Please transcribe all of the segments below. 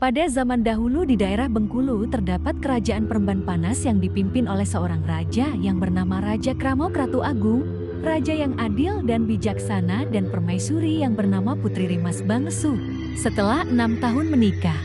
Pada zaman dahulu di daerah Bengkulu terdapat kerajaan Peremban Panas yang dipimpin oleh seorang raja yang bernama Raja Kramo Kratu Agung, raja yang adil dan bijaksana, dan permaisuri yang bernama Putri Rimas Bangesu. Setelah 6 tahun menikah,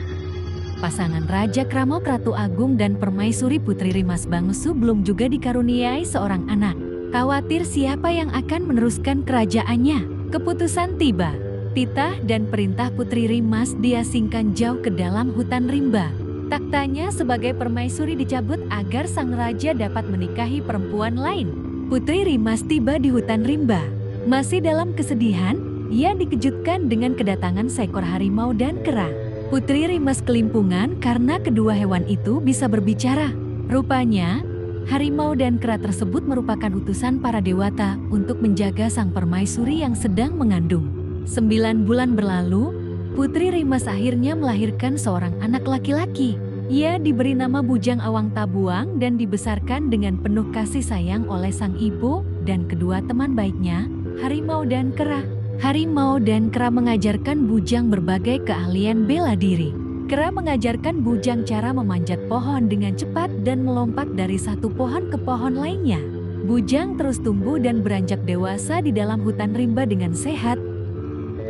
pasangan Raja Kramo Kratu Agung dan permaisuri Putri Rimas Bangesu belum juga dikaruniai seorang anak. Khawatir siapa yang akan meneruskan kerajaannya, keputusan tiba. Titah dan perintah Putri Rimas diasingkan jauh ke dalam hutan rimba. Taktanya sebagai permaisuri dicabut agar sang raja dapat menikahi perempuan lain. Putri Rimas tiba di hutan rimba. Masih dalam kesedihan, ia dikejutkan dengan kedatangan seekor harimau dan kera. Putri Rimas kelimpungan karena kedua hewan itu bisa berbicara. Rupanya, harimau dan kera tersebut merupakan utusan para dewata untuk menjaga sang permaisuri yang sedang mengandung. 9 bulan berlalu, Putri Rimas akhirnya melahirkan seorang anak laki-laki. Ia diberi nama Bujang Awang Tabuang dan dibesarkan dengan penuh kasih sayang oleh sang ibu dan kedua teman baiknya, harimau dan kera. Harimau dan kera mengajarkan Bujang berbagai keahlian bela diri. Kera mengajarkan Bujang cara memanjat pohon dengan cepat dan melompat dari satu pohon ke pohon lainnya. Bujang terus tumbuh dan beranjak dewasa di dalam hutan rimba dengan sehat,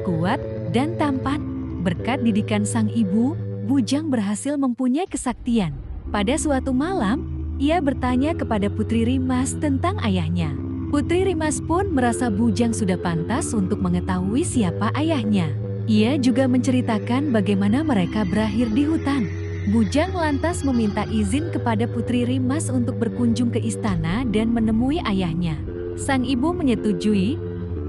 kuat, dan tampan. Berkat didikan sang ibu, Bujang berhasil mempunyai kesaktian. Pada suatu malam, ia bertanya kepada Putri Rimas tentang ayahnya. Putri Rimas pun merasa Bujang sudah pantas untuk mengetahui siapa ayahnya. Ia juga menceritakan bagaimana mereka berakhir di hutan. Bujang lantas meminta izin kepada Putri Rimas untuk berkunjung ke istana dan menemui ayahnya. Sang ibu menyetujui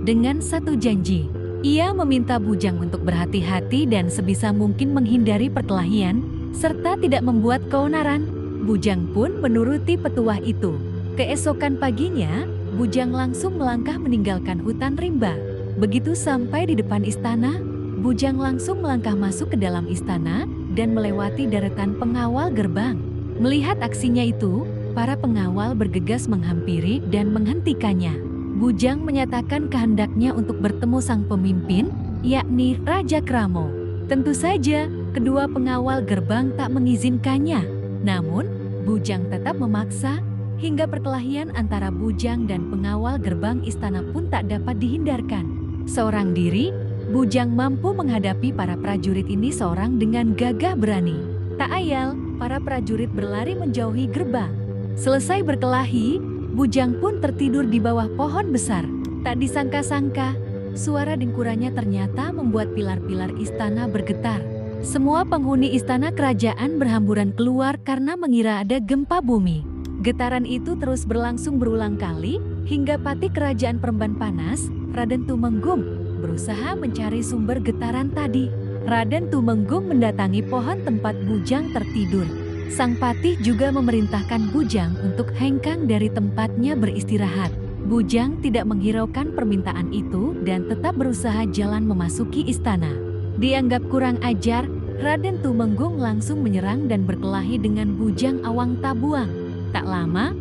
dengan satu janji. Ia meminta Bujang untuk berhati-hati dan sebisa mungkin menghindari perkelahian, serta tidak membuat keonaran. Bujang pun menuruti petuah itu. Keesokan paginya, Bujang langsung melangkah meninggalkan hutan rimba. Begitu sampai di depan istana, Bujang langsung melangkah masuk ke dalam istana dan melewati deretan pengawal gerbang. Melihat aksinya itu, para pengawal bergegas menghampiri dan menghentikannya. Bujang menyatakan kehendaknya untuk bertemu sang pemimpin, yakni Raja Kramo. Tentu saja, kedua pengawal gerbang tak mengizinkannya. Namun, Bujang tetap memaksa, hingga perkelahian antara Bujang dan pengawal gerbang istana pun tak dapat dihindarkan. Seorang diri, Bujang mampu menghadapi para prajurit ini seorang dengan gagah berani. Tak ayal, para prajurit berlari menjauhi gerbang. Selesai berkelahi, Bujang pun tertidur di bawah pohon besar. Tak disangka-sangka, suara dengkurannya ternyata membuat pilar-pilar istana bergetar. Semua penghuni istana kerajaan berhamburan keluar karena mengira ada gempa bumi. Getaran itu terus berlangsung berulang kali, hingga patih kerajaan Peremban Panas, Raden Tumenggung, berusaha mencari sumber getaran tadi. Raden Tumenggung mendatangi pohon tempat Bujang tertidur. Sang patih juga memerintahkan Bujang untuk hengkang dari tempatnya beristirahat. Bujang tidak menghiraukan permintaan itu dan tetap berusaha jalan memasuki istana. Dianggap kurang ajar, Raden Tumenggung langsung menyerang dan berkelahi dengan Bujang Awang Tabuang. Tak lama,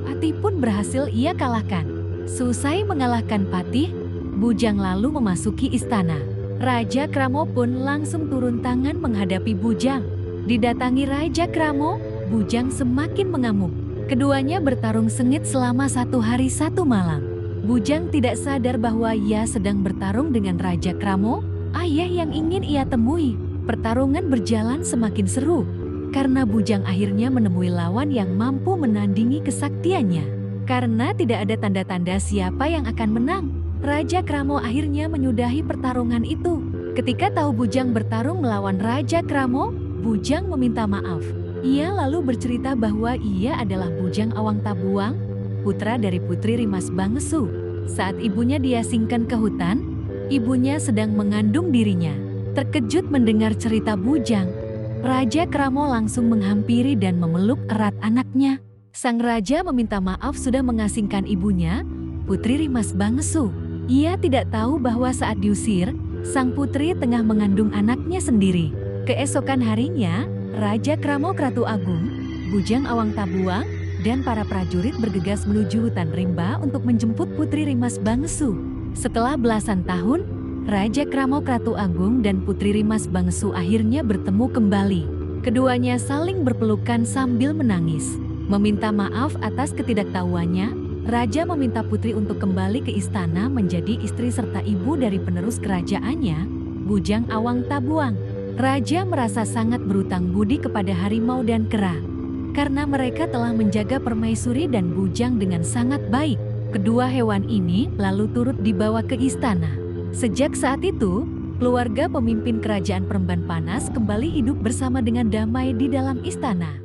patih pun berhasil ia kalahkan. Selesai mengalahkan patih, Bujang lalu memasuki istana. Raja Kramo pun langsung turun tangan menghadapi Bujang. Didatangi Raja Kramo, Bujang semakin mengamuk. Keduanya bertarung sengit selama 1 hari 1 malam. Bujang tidak sadar bahwa ia sedang bertarung dengan Raja Kramo, ayah yang ingin ia temui. Pertarungan berjalan semakin seru, karena Bujang akhirnya menemui lawan yang mampu menandingi kesaktiannya. Karena tidak ada tanda-tanda siapa yang akan menang, Raja Kramo akhirnya menyudahi pertarungan itu. Ketika tahu Bujang bertarung melawan Raja Kramo, Bujang meminta maaf. Ia lalu bercerita bahwa ia adalah Bujang Awang Tabuang, putra dari Putri Rimas Bangesu. Saat ibunya diasingkan ke hutan, ibunya sedang mengandung dirinya. Terkejut mendengar cerita Bujang, Raja Kramo langsung menghampiri dan memeluk erat anaknya. Sang raja meminta maaf sudah mengasingkan ibunya, Putri Rimas Bangesu. Ia tidak tahu bahwa saat diusir, sang putri tengah mengandung anaknya sendiri. Keesokan harinya, Raja Kramo Kratu Agung, Bujang Awang Tabuang, dan para prajurit bergegas menuju hutan rimba untuk menjemput Putri Rimas Bangesu. Setelah belasan tahun, Raja Kramok Ratu Agung dan Putri Rimas Bangsu akhirnya bertemu kembali. Keduanya saling berpelukan sambil menangis. Meminta maaf atas ketidaktahuannya, Raja meminta Putri untuk kembali ke istana menjadi istri serta ibu dari penerus kerajaannya, Bujang Awang Tabuang. Raja merasa sangat berutang budi kepada harimau dan kera, karena mereka telah menjaga Permaisuri dan Bujang dengan sangat baik. Kedua hewan ini lalu turut dibawa ke istana. Sejak saat itu, keluarga pemimpin kerajaan Peremban Panas kembali hidup bersama dengan damai di dalam istana.